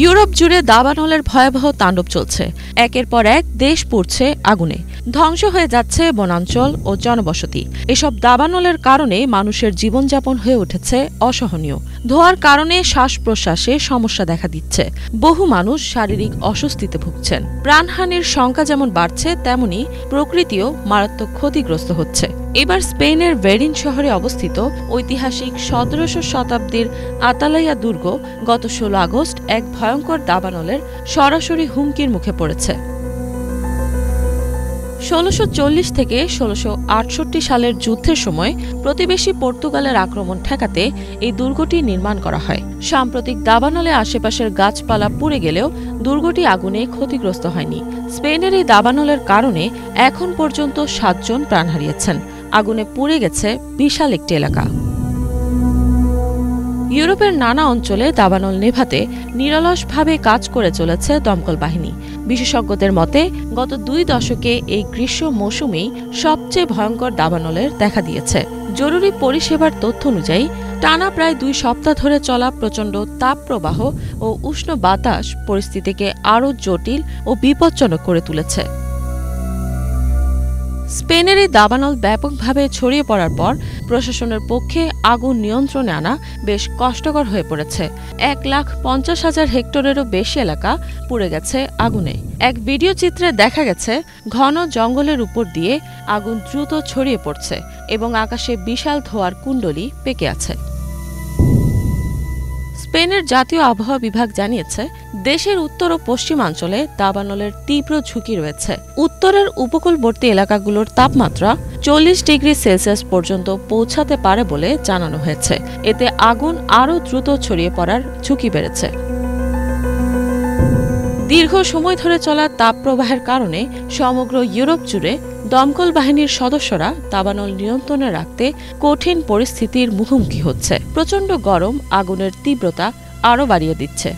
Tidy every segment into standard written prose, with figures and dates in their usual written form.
Europe জুড়ে দাবানলের ভয়াবহ তাণ্ডব চলছে। একের পর এক দেশ পুড়ছে আগুনে, ধ্বংস হয়ে যাচ্ছে বনাঞ্চল ও জনবসতি। এসব দাবানলের কারণে মানুষের জীবনযাপন হয়ে উঠেছে অসহনীয়। ধোঁয়ার কারণে শ্বাস প্রশ্বাসে সমস্যা দেখা দিচ্ছে। বহু মানুষ শারীরিক অস্বস্তিতে ভুগছেন। প্রাণহানির সংখ্যা যেমন বাড়ছে, তেমনি প্রকৃতিও মারাত্মক ক্ষতিগ্রস্ত হচ্ছে। এবার স্পেনের ভেরিন শহরে অবস্থিত ঐতিহাসিক ১৭শ শতাব্দীর আতালাইয়া দুর্গ গত ১৬ আগস্ট এক ভয়ঙ্কর দাবানলের সরাসরি হুমকির মুখে পড়েছে। ১৬৪০ থেকে ১৬৬৮ সালের যুদ্ধের সময় প্রতিবেশী পর্তুগালের আক্রমণ ঠেকাতে এই দুর্গটি নির্মাণ করা হয়। সাম্প্রতিক দাবানলে আশেপাশের গাছপালা পুড়ে গেলেও দুর্গটি আগুনে ক্ষতিগ্রস্ত হয়নি। স্পেনের এই দাবানলের কারণে এখন পর্যন্ত ৭ জন প্রাণ হারিয়েছেন। আগুনে পুড়ে গেছে বিশাল একটি এলাকা। ইউরোপের নানা অঞ্চলে দাবানল নেভাতে নিরলসভাবে কাজ করে চলেছে দমকল বাহিনী। বিশেষজ্ঞদের মতে গত ২ দশকে এই গ্রীষ্ম মৌসুমেই সবচেয়ে ভয়ঙ্কর দাবানলের দেখা দিয়েছে। জরুরি পরিষেবার তথ্য অনুযায়ী টানা প্রায় ২ সপ্তাহ ধরে চলা প্রচণ্ড তাপপ্রবাহ ও উষ্ণ বাতাস পরিস্থিতিকে আরও জটিল ও বিপজ্জনক করে তুলেছে। স্পেনের এই দাবানল ব্যাপকভাবে ছড়িয়ে পড়ার পর প্রশাসনের পক্ষে আগুন নিয়ন্ত্রণে আনা বেশ কষ্টকর হয়ে পড়েছে। ১,৫০,০০০ হেক্টরেরও বেশি এলাকা পুড়ে গেছে আগুনে। এক ভিডিও চিত্রে দেখা গেছে ঘন জঙ্গলের উপর দিয়ে আগুন দ্রুত ছড়িয়ে পড়ছে এবং আকাশে বিশাল ধোঁয়ার কুণ্ডলী পেকে আছে। স্পেনের জাতীয় আবহাওয়া বিভাগ জানিয়েছে, দেশের উত্তর ও পশ্চিমাঞ্চলে দাবানলের তীব্র ঝুঁকি রয়েছে। উত্তরের উপকূলবর্তী এলাকাগুলোর তাপমাত্রা ৪০ ডিগ্রি সেলসিয়াস পর্যন্ত পৌঁছাতে পারে বলে জানানো হয়েছে। এতে আগুন আরও দ্রুত ছড়িয়ে পড়ার ঝুঁকি বেড়েছে। দীর্ঘ সময় ধরে চলা তাপপ্রবাহের কারণে সমগ্র ইউরোপ জুড়ে দমকল বাহিনীর সদস্যরা দাবানল নিয়ন্ত্রণে রাখতে কঠিন পরিস্থিতির মুখোমুখি হচ্ছে। প্রচণ্ড গরম আগুনের তীব্রতা আরও বাড়িয়ে দিচ্ছে।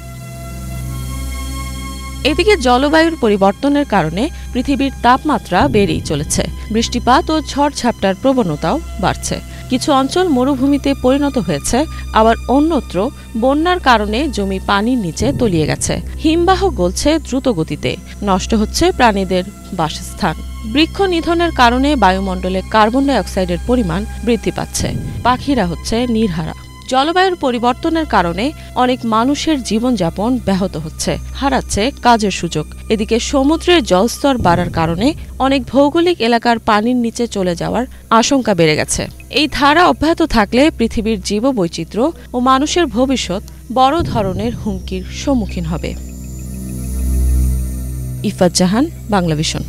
এদিকে জলবায়ুর পরিবর্তনের কারণে পৃথিবীর তাপমাত্রা বেড়েই চলেছে। বৃষ্টিপাত ও ঝড়ঝাপটার প্রবণতাও বাড়ছে। কিছু অঞ্চল মরুভূমিতে পরিণত হয়েছে, আবার অন্যত্র বন্যার কারণে জমি পানির নিচে তলিয়ে গেছে। হিমবাহ গলছে দ্রুত গতিতে, নষ্ট হচ্ছে প্রাণীদের বাসস্থান। বৃক্ষ নিধনের কারণে বায়ুমণ্ডলে কার্বন ডাই অক্সাইডের পরিমাণ বৃদ্ধি পাচ্ছে। পাখিরা হচ্ছে নির্হারা। জলবায়ুর পরিবর্তনের কারণে অনেক মানুষের জীবনযাপন ব্যাহত হচ্ছে, হারাচ্ছে কাজের সুযোগ। এদিকে সমুদ্রের জলস্তর বাড়ার কারণে অনেক ভৌগোলিক এলাকার পানির নিচে চলে যাওয়ার আশঙ্কা বেড়ে গেছে। এই ধারা অব্যাহত থাকলে পৃথিবীর জীববৈচিত্র্য ও মানুষের ভবিষ্যৎ বড় ধরনের হুমকির সম্মুখীন হবে। ইফাত জাহান, বাংলা ভিশন।